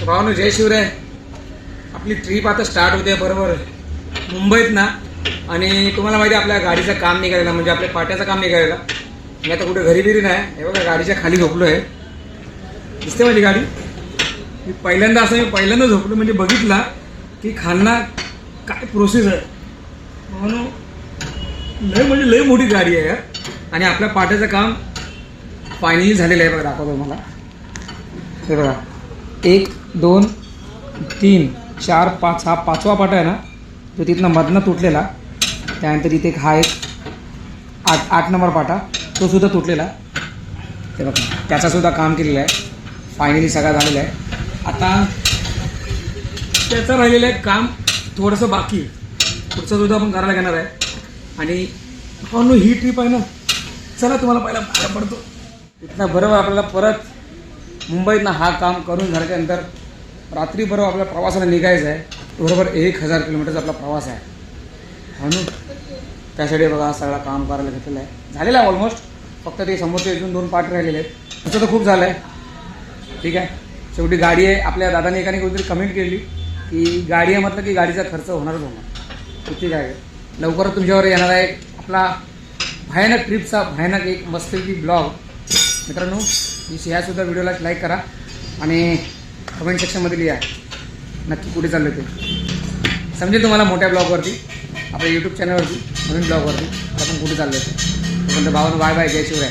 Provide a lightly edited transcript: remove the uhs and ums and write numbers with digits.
भावानो जय शिवराय. आपली ट्रिप आता स्टार्ट होते बरोबर मुंबईत ना. आणि तुम्हाला माहिती आहे आपल्या गाडीचं काम निघालेलं म्हणजे आपल्या पाट्याचं काम निघालेलं. मी आता कुठे घरी बिरी नाही. हे बघा गाडीच्या खाली झोपलो आहे. दिसते माझी गाडी. मी पहिल्यांदा झोपलो म्हणजे बघितला की खालना काय प्रोसेस आहे म्हणून लय मोठी गाडी आहे यार. आणि आपल्या पाट्याचं काम फायनली झालेलं आहे. बघा दाखवतो मला. हे बघा 1 2 3 4 5 हा 5वा पाटा आहे ना तो तिथनं मधनं तुटलेला. त्यानंतर इथे हा एक 8 नंबर पाटा तो सुद्धा तुटलेला. ते बघा त्याचासुद्धा काम केलेलं आहे. फायनली सगळा झालेला आहे. आता त्याचं राहिलेलं आहे काम थोडंसं बाकी. पुढचं सुद्धा आपण करायला घेणार आहे. आणि ही ट्रिप आहे ना. चला तुम्हाला पहिला बाहेर पडतो. इथनं बरोबर आपल्याला परत मुंबईतनं हा काम करून झाल्याच्यानंतर रात्री बरोबर आपल्या प्रवासाला निघायचं आहे. बरोबर 1000 किलोमीटरचा आपला प्रवास आहे म्हणून त्यासाठी बघा सगळं काम करायला घेतलेलं आहे. झालेलं आहे ऑलमोस्ट. फक्त ते समोरचे अजून 2 पार्ट राहिलेले आहेत. तुमचं तर खूप झालं आहे. ठीक आहे. शेवटी गाडी आहे. आपल्या दादाने एकाने कोणतरी कमेंट केली की गाडी आहे म्हटलं की गाडीचा खर्च होणारच होणार. किती काय लवकरच तुमच्यावर येणार आहे आपला भयानक ट्रिपचा भयानक एक मस्तपैकी ब्लॉग. मित्रांनो ह्यासुद्धा व्हिडिओला लाईक करा आणि कमेंट सेक्शनमध्ये लिहा नक्की कुठे चाललं ते समजेल तुम्हाला मोठ्या ब्लॉगवरती आपल्या यूट्यूब चॅनलवरती नवीन ब्लॉगवरती आपण कुठे चाललो आहे. भावानं बाय बाय जय शिवराय.